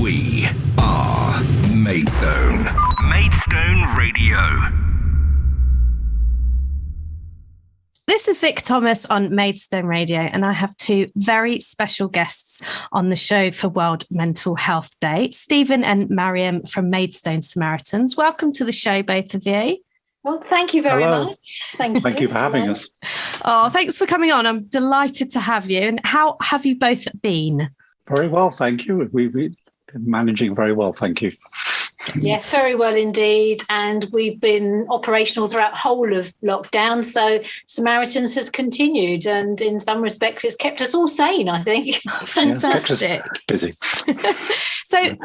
We are Maidstone. Maidstone Radio. This is Vic Thomas on Maidstone Radio, and I have two very special guests on the show for World Mental Health Day, Stephen and Marion from Maidstone Samaritans. Welcome to the show, both of you. Well, thank you very much. Thank you for having us. Oh, thanks for coming on. I'm delighted to have you. And how have you both been? Very well, thank you. We've been managing very well, thank you. Yes, very well indeed. And we've been operational throughout the whole of lockdown. So Samaritans has continued, and in some respects it's kept us all sane, I think. Fantastic. Yeah, busy. So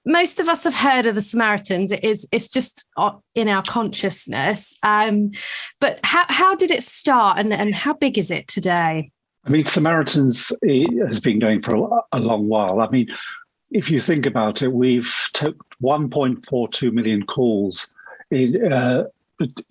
most of us have heard of the Samaritans. It's just in our consciousness. But how did it start, and how big is it today? I mean, Samaritans has been going for a long while. I mean, if you think about it, we've took 1.42 million calls in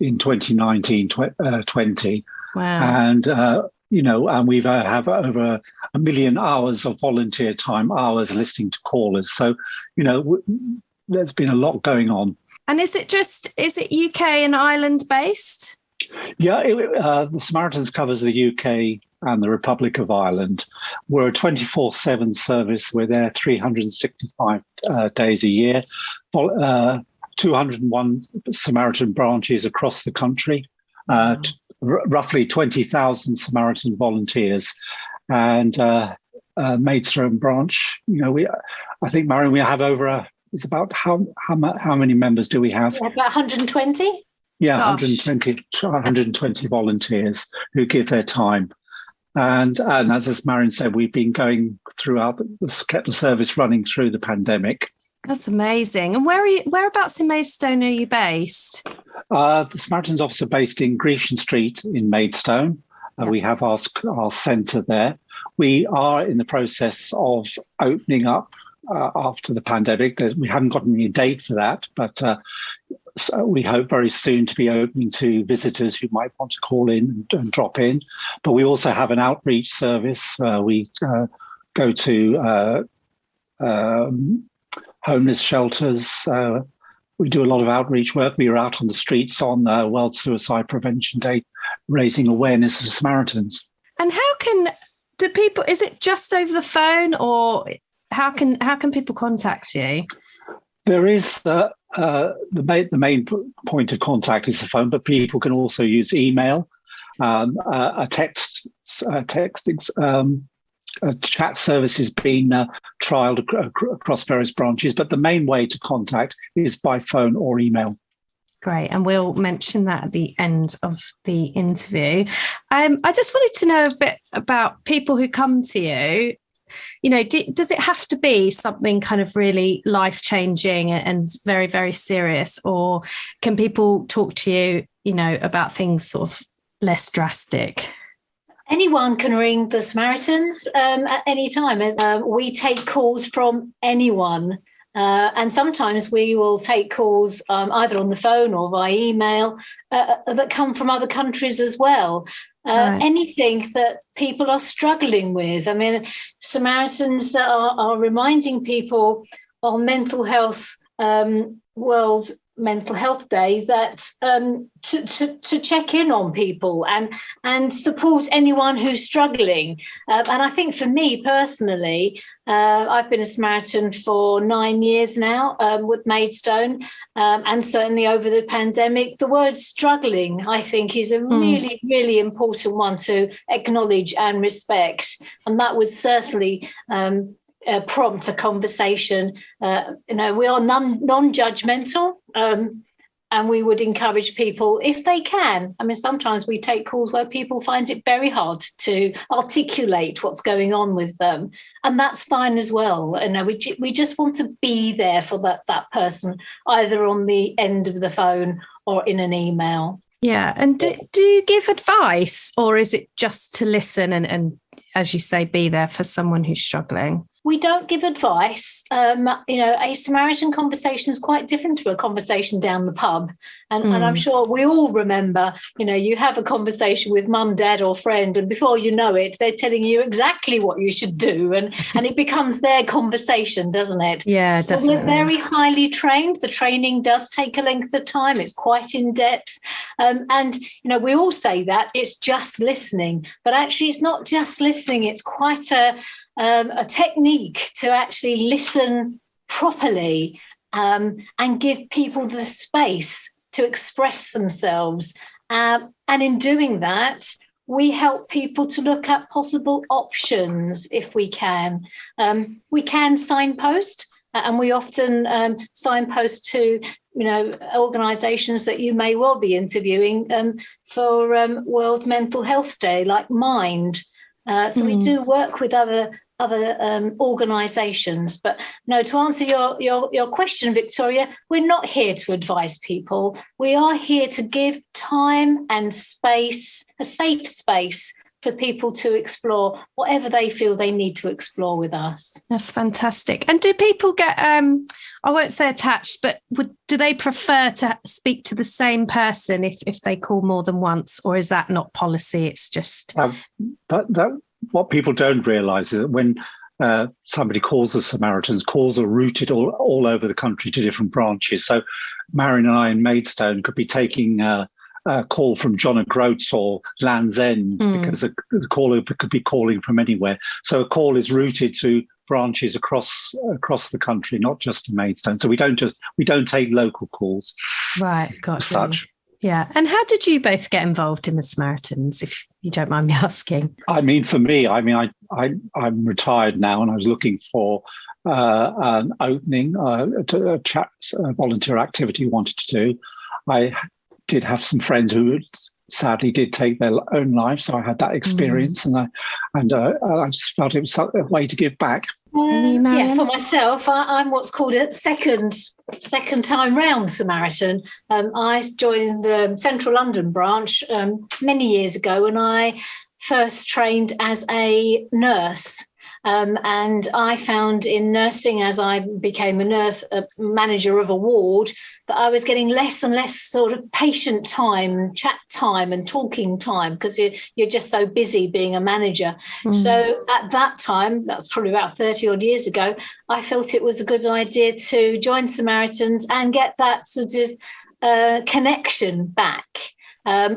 2019-20. Wow. And, and we've have over 1 million hours of volunteer time hours listening to callers. So, there's been a lot going on. And is it UK and Ireland based? Yeah, the Samaritans covers the UK and the Republic of Ireland. We're a 24/7 service. We're there 365 days a year. 201 Samaritan branches across the country. Roughly 20,000 Samaritan volunteers, and Maidstone branch. I think, Marion, we have over. It's about how many members do we have? About 120. Yeah, 120 volunteers who give their time. And as Marion said, we've been going throughout, kept the service running through the pandemic. That's amazing. And whereabouts in Maidstone are you based? The Samaritans office are based in Grecian Street in Maidstone. We have our centre there. We are in the process of opening up after the pandemic. We haven't gotten any date for that, but so we hope very soon to be opening to visitors who might want to call in and drop in. But we also have an outreach service. We go to homeless shelters. We do a lot of outreach work. We are out on the streets on World Suicide Prevention Day, raising awareness of Samaritans. And is it just over the phone, or how can people contact you? There is the main point of contact is the phone, but people can also use email, a chat service has been trialled across various branches, but the main way to contact is by phone or email. Great, and we'll mention that at the end of the interview. I just wanted to know a bit about people who come to you. Does it have to be something kind of really life-changing and very, very serious, or can people talk to you, about things sort of less drastic? Anyone can ring the Samaritans at any time. We take calls from anyone. And sometimes we will take calls either on the phone or by email that come from other countries as well. Right. Anything that people are struggling with. I mean, Samaritans are reminding people on Mental Health World Mental Health Day that to check in on people and support anyone who's struggling. And I think for me personally, I've been a Samaritan for 9 years now with Maidstone, and certainly over the pandemic, the word struggling, I think, is a really, really important one to acknowledge and respect. And that would certainly prompt a conversation. We are non-judgmental, and we would encourage people, if they can. I mean, sometimes we take calls where people find it very hard to articulate what's going on with them, and that's fine as well. We just want to be there for that person, either on the end of the phone or in an email. Yeah, and do you give advice, or is it just to listen and, as you say, be there for someone who's struggling? We don't give advice. a Samaritan conversation is quite different to a conversation down the pub. And I'm sure we all remember, you have a conversation with mum, dad or friend, and before you know it, they're telling you exactly what you should do. And it becomes their conversation, doesn't it? Yeah, so definitely. We're very highly trained. The training does take a length of time. It's quite in depth. And we all say that it's just listening, but actually it's not just listening. It's quite a technique to actually listen properly and give people the space to express themselves. And in doing that, we help people to look at possible options if we can. We can signpost, and we often signpost to organisations that you may well be interviewing for World Mental Health Day, like Mind. So we do work with other organisations. But no, to answer your question, Victoria, we're not here to advise people. We are here to give time and space, a safe space for people to explore whatever they feel they need to explore with us. That's fantastic. And do people get, I won't say attached, but do they prefer to speak to the same person if they call more than once, or is that not policy? It's just... What people don't realise is that when somebody calls the Samaritans, calls are routed all over the country to different branches. So Marion and I in Maidstone could be taking a call from John O'Groats or Land's End because the caller could be calling from anywhere. So a call is routed to branches across the country, not just to Maidstone. So we don't take local calls. Right, got as such. Yeah. And how did you both get involved in the Samaritans, if you don't mind me asking? I mean, for me, I'm retired now, and I was looking for an opening, a volunteer activity I wanted to do. I did have some friends who sadly did take their own life, so I had that experience, and I just felt it was a way to give back. For myself, I'm what's called a second time round Samaritan. I joined the Central London branch many years ago, and I first trained as a nurse. And I found in nursing, as I became a manager of a ward, that I was getting less and less sort of patient time, chat time and talking time, because you're just so busy being a manager. So at that time, that's probably about 30 odd years ago, I felt it was a good idea to join Samaritans and get that sort of connection back. I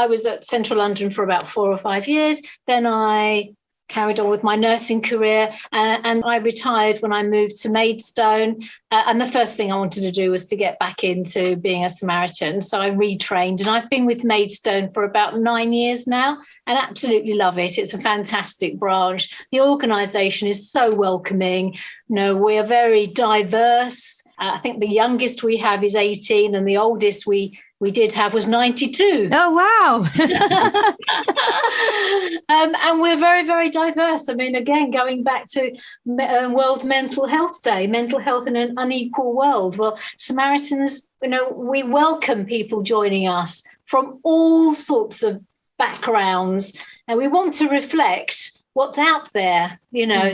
was at Central London for about 4 or 5 years. Then I carried on with my nursing career, and I retired when I moved to Maidstone. And the first thing I wanted to do was to get back into being a Samaritan. So I retrained, and I've been with Maidstone for about 9 years now and absolutely love it. It's a fantastic branch. The organisation is so welcoming. We are very diverse. I think the youngest we have is 18, and the oldest we did have was 92. Oh, wow. And we're very, very diverse. I mean, again, going back to World Mental Health Day, mental health in an unequal world. Well, Samaritans, we welcome people joining us from all sorts of backgrounds, and we want to reflect what's out there,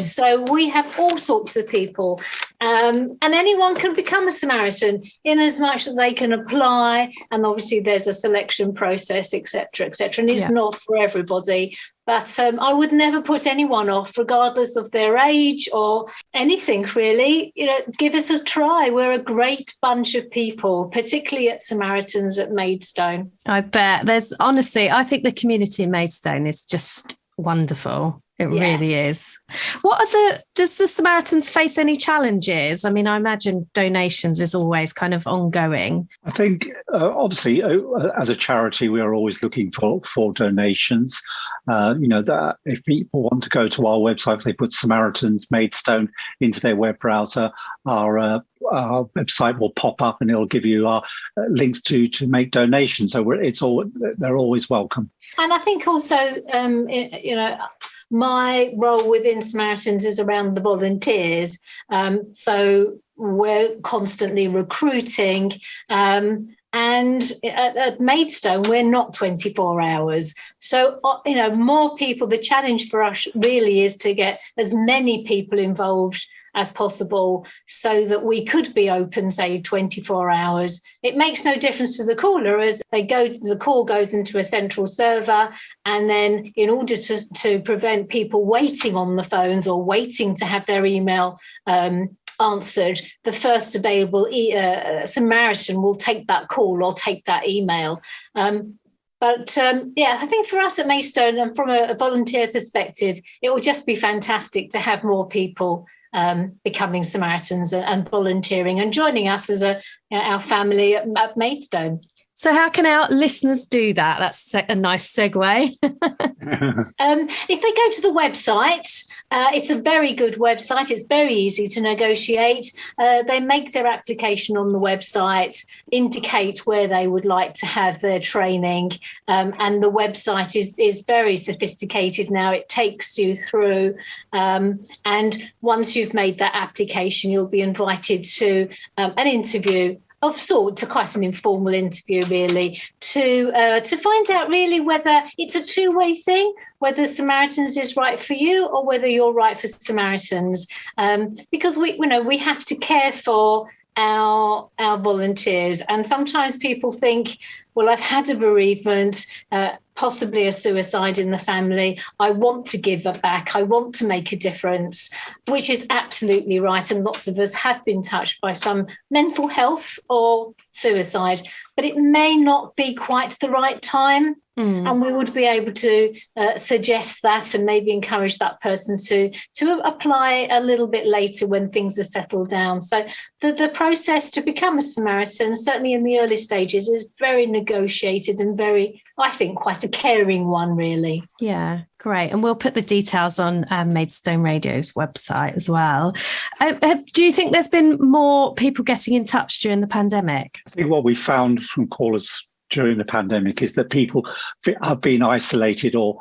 So we have all sorts of people, and anyone can become a Samaritan in as much as they can apply. And obviously there's a selection process, etc., and it's not for everybody. But I would never put anyone off, regardless of their age or anything, really. Give us a try. We're a great bunch of people, particularly at Samaritans at Maidstone. I bet. I think the community in Maidstone is just wonderful. It really is. Does the Samaritans face any challenges? I mean, I imagine donations is always kind of ongoing. I think, obviously, as a charity, we are always looking for donations. That if people want to go to our website, if they put Samaritans Maidstone into their web browser, our website will pop up and it'll give you our links to make donations. So they're always welcome. And I think also, my role within Samaritans is around the volunteers. So we're constantly recruiting. And at Maidstone, we're not 24 hours. So, more people, the challenge for us really is to get as many people involved as possible so that we could be open, say, 24 hours. It makes no difference to the caller as the call goes into a central server, and then in order to prevent people waiting on the phones or waiting to have their email answered, the first available Samaritan will take that call or take that email. But I think for us at Maidstone, and from a volunteer perspective, it will just be fantastic to have more people becoming Samaritans and volunteering and joining us as our family at Maidstone. So how can our listeners do that? That's a nice segue. If they go to the website, it's a very good website. It's very easy to negotiate. They make their application on the website, indicate where they would like to have their training, and the website is very sophisticated now. It takes you through, and once you've made that application, you'll be invited to an interview of sorts, quite an informal interview, really, to find out really whether it's a two-way thing, whether Samaritans is right for you or whether you're right for Samaritans, because we have to care for our volunteers, and sometimes people think, well, I've had a bereavement, possibly a suicide in the family. I want to give it back. I want to make a difference, which is absolutely right. And lots of us have been touched by some mental health or suicide, but it may not be quite the right time. And we would be able to suggest that and maybe encourage that person to apply a little bit later when things are settled down. So the process to become a Samaritan, certainly in the early stages, is very negotiated and very, I think, quite a caring one, really. Yeah, great. And we'll put the details on Maidstone Radio's website as well. Do you think there's been more people getting in touch during the pandemic? I think what we found from callers during the pandemic is that people have been isolated or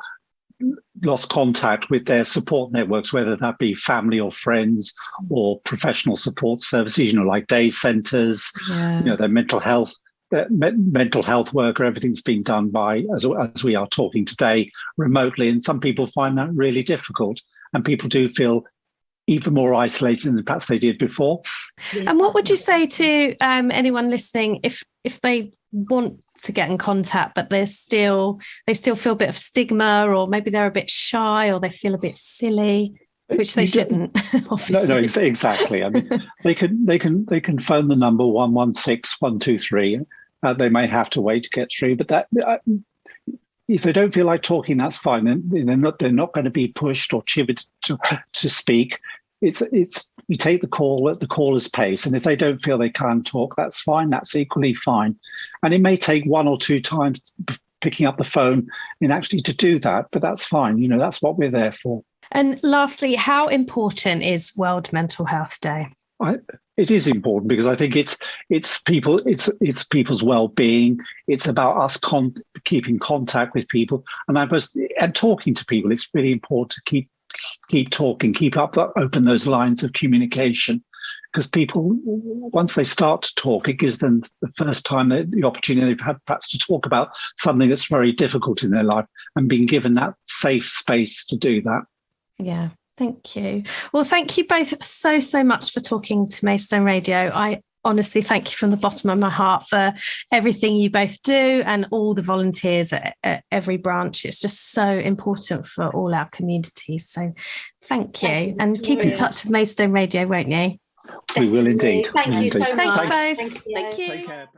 lost contact with their support networks, whether that be family or friends or professional support services, like day centres, their mental health worker. Everything's been done by, as we are talking today, remotely. And some people find that really difficult, and people do feel even more isolated than perhaps they did before. And what would you say to anyone listening if they want to get in contact, but they still feel a bit of stigma, or maybe they're a bit shy, or they feel a bit silly, which they shouldn't, obviously. No, exactly. I mean, they can phone the number 116 123. They may have to wait to get through, but that if they don't feel like talking, that's fine. They're not going to be pushed or chivied to speak. We take the call at the caller's pace, and if they don't feel they can talk, that's fine. That's equally fine. And it may take one or two times picking up the phone and actually to do that, but that's fine. That's what we're there for. And lastly, how important is World Mental Health Day? It is important because I think it's people's well-being. It's about us keeping contact with people, and talking to people. It's really important to keep talking, open those lines of communication, because people, once they start to talk, it gives them the first time the opportunity they've had perhaps to talk about something that's very difficult in their life, and being given that safe space to do that. Yeah. Thank you. Well, thank you both so much for talking to Maidstone Radio. I honestly thank you from the bottom of my heart for everything you both do and all the volunteers at every branch. It's just so important for all our communities. So thank you. And keep in touch with Maidstone Radio, won't you? We will indeed. Thank you so much. Thanks both. Thank you. Thank you. Take care.